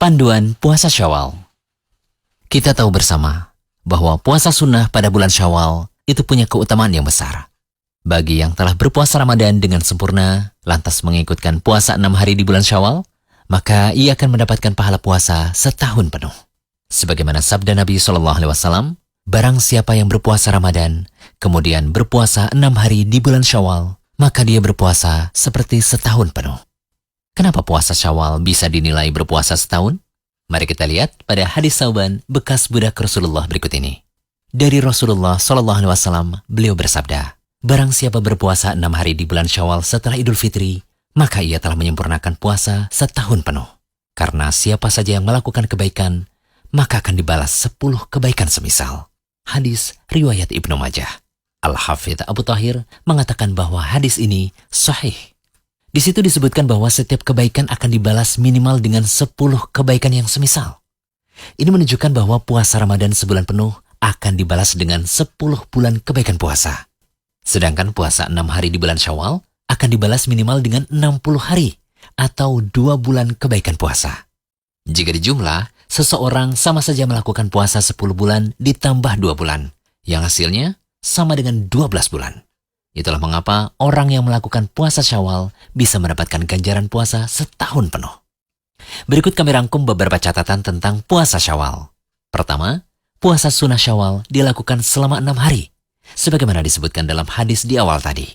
Panduan puasa Syawal. Kita tahu bersama bahwa puasa sunnah pada bulan Syawal itu punya keutamaan yang besar. Bagi yang telah berpuasa Ramadan dengan sempurna, lantas mengikutkan puasa 6 hari di bulan Syawal, maka ia akan mendapatkan pahala puasa setahun penuh. Sebagaimana sabda Nabi SAW, barang siapa yang berpuasa Ramadan, kemudian berpuasa 6 hari di bulan Syawal, maka dia berpuasa seperti setahun penuh. Kenapa puasa Syawal bisa dinilai berpuasa setahun? Mari kita lihat pada hadis Sauban bekas budak Rasulullah berikut ini. Dari Rasulullah SAW, beliau bersabda, barang siapa berpuasa 6 hari di bulan Syawal setelah Idul Fitri, maka ia telah menyempurnakan puasa setahun penuh. Karena siapa saja yang melakukan kebaikan, maka akan dibalas 10 kebaikan semisal. Hadis riwayat Ibnu Majah. Al-Hafidz Abu Thahir mengatakan bahwa hadis ini sahih. Di situ disebutkan bahwa setiap kebaikan akan dibalas minimal dengan 10 kebaikan yang semisal. Ini menunjukkan bahwa puasa Ramadan sebulan penuh akan dibalas dengan 10 bulan kebaikan puasa. Sedangkan puasa 6 hari di bulan Syawal akan dibalas minimal dengan 60 hari atau 2 bulan kebaikan puasa. Jika dijumlah, seseorang sama saja melakukan puasa 10 bulan ditambah 2 bulan, yang hasilnya sama dengan 12 bulan. Itulah mengapa orang yang melakukan puasa Syawal bisa mendapatkan ganjaran puasa setahun penuh. Berikut kami rangkum beberapa catatan tentang puasa Syawal. Pertama, puasa sunnah Syawal dilakukan selama 6 hari, sebagaimana disebutkan dalam hadis di awal tadi.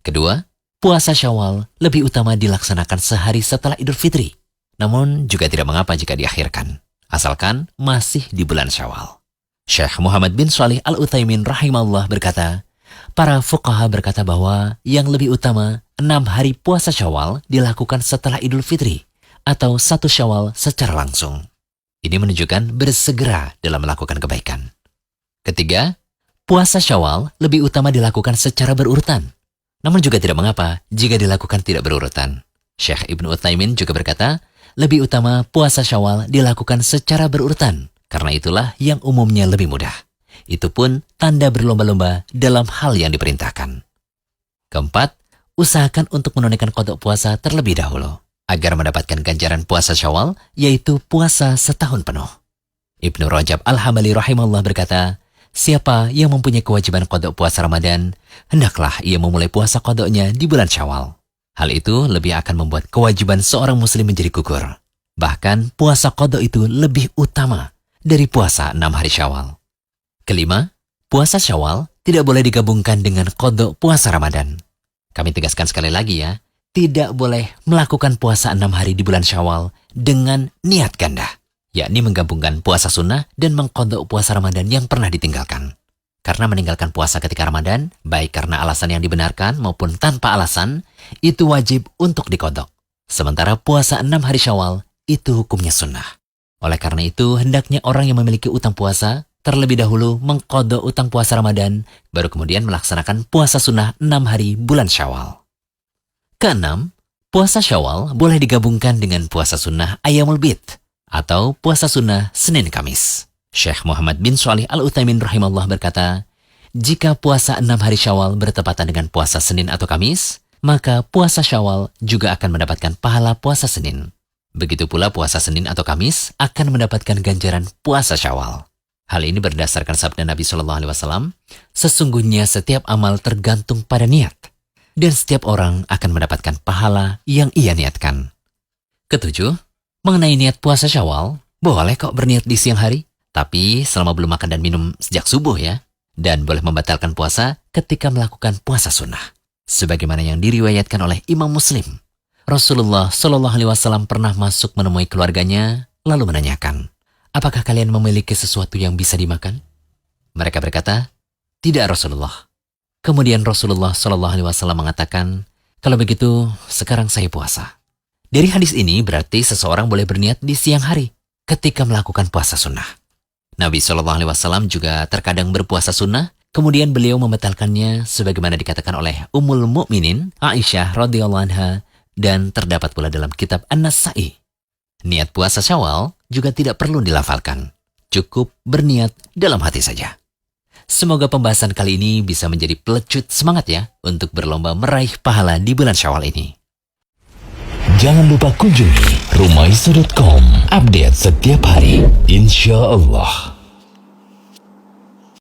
Kedua, puasa Syawal lebih utama dilaksanakan sehari setelah Idul Fitri, namun juga tidak mengapa jika diakhirkan, asalkan masih di bulan Syawal. Syekh Muhammad bin Shalih Al-Utsaimin rahimahullah berkata, para fuqaha berkata bahwa yang lebih utama 6 hari puasa Syawal dilakukan setelah Idul Fitri atau 1 Syawal secara langsung. Ini menunjukkan bersegera dalam melakukan kebaikan. Ketiga, puasa Syawal lebih utama dilakukan secara berurutan. Namun juga tidak mengapa jika dilakukan tidak berurutan. Syekh Ibnu Utsaimin juga berkata, lebih utama puasa Syawal dilakukan secara berurutan, karena itulah yang umumnya lebih mudah. Itu pun tanda berlomba-lomba dalam hal yang diperintahkan. Keempat, usahakan untuk menunaikan qada puasa terlebih dahulu, agar mendapatkan ganjaran puasa Syawal, yaitu puasa setahun penuh. Ibnu Rajab Al-Hambali rahimahullah berkata, siapa yang mempunyai kewajiban qada puasa Ramadan, hendaklah ia memulai puasa qadanya di bulan Syawal. Hal itu lebih akan membuat kewajiban seorang muslim menjadi gugur. Bahkan puasa qada itu lebih utama dari puasa 6 hari Syawal. Kelima, puasa Syawal tidak boleh digabungkan dengan qada puasa Ramadan. Kami tegaskan sekali lagi ya, tidak boleh melakukan puasa 6 hari di bulan Syawal dengan niat ganda, yakni menggabungkan puasa sunnah dan mengqada puasa Ramadan yang pernah ditinggalkan. Karena meninggalkan puasa ketika Ramadan, baik karena alasan yang dibenarkan maupun tanpa alasan, itu wajib untuk diqada. Sementara puasa 6 hari Syawal itu hukumnya sunnah. Oleh karena itu, hendaknya orang yang memiliki utang puasa terlebih dahulu mengqada utang puasa Ramadan, baru kemudian melaksanakan puasa sunnah 6 hari bulan Syawal. Keenam, puasa Syawal boleh digabungkan dengan puasa sunnah Ayyamul Bid atau puasa sunnah Senin Kamis. Syekh Muhammad bin Shalih Al-Utsaimin rahimahullah berkata, jika puasa 6 hari Syawal bertepatan dengan puasa Senin atau Kamis, maka puasa Syawal juga akan mendapatkan pahala puasa Senin. Begitu pula puasa Senin atau Kamis akan mendapatkan ganjaran puasa Syawal. Hal ini berdasarkan sabda Nabi SAW, sesungguhnya setiap amal tergantung pada niat, dan setiap orang akan mendapatkan pahala yang ia niatkan. Ketujuh, mengenai niat puasa Syawal, boleh kok berniat di siang hari, tapi selama belum makan dan minum sejak subuh ya, dan boleh membatalkan puasa ketika melakukan puasa sunnah. Sebagaimana yang diriwayatkan oleh Imam Muslim, Rasulullah SAW pernah masuk menemui keluarganya, lalu menanyakan, apakah kalian memiliki sesuatu yang bisa dimakan? Mereka berkata, tidak Rasulullah. Kemudian Rasulullah SAW mengatakan, kalau begitu sekarang saya puasa. Dari hadis ini berarti seseorang boleh berniat di siang hari ketika melakukan puasa sunnah. Nabi SAW juga terkadang berpuasa sunnah, kemudian beliau membatalkannya sebagaimana dikatakan oleh Ummul Mukminin Aisyah radhiyallahu anha, dan terdapat pula dalam kitab An-Nasa'i. Niat puasa Syawal juga tidak perlu dilafalkan. Cukup berniat dalam hati saja. Semoga pembahasan kali ini bisa menjadi pelecut semangat ya untuk berlomba meraih pahala di bulan Syawal ini. Jangan lupa kunjungi rumaiso.com. Update setiap hari, insya Allah.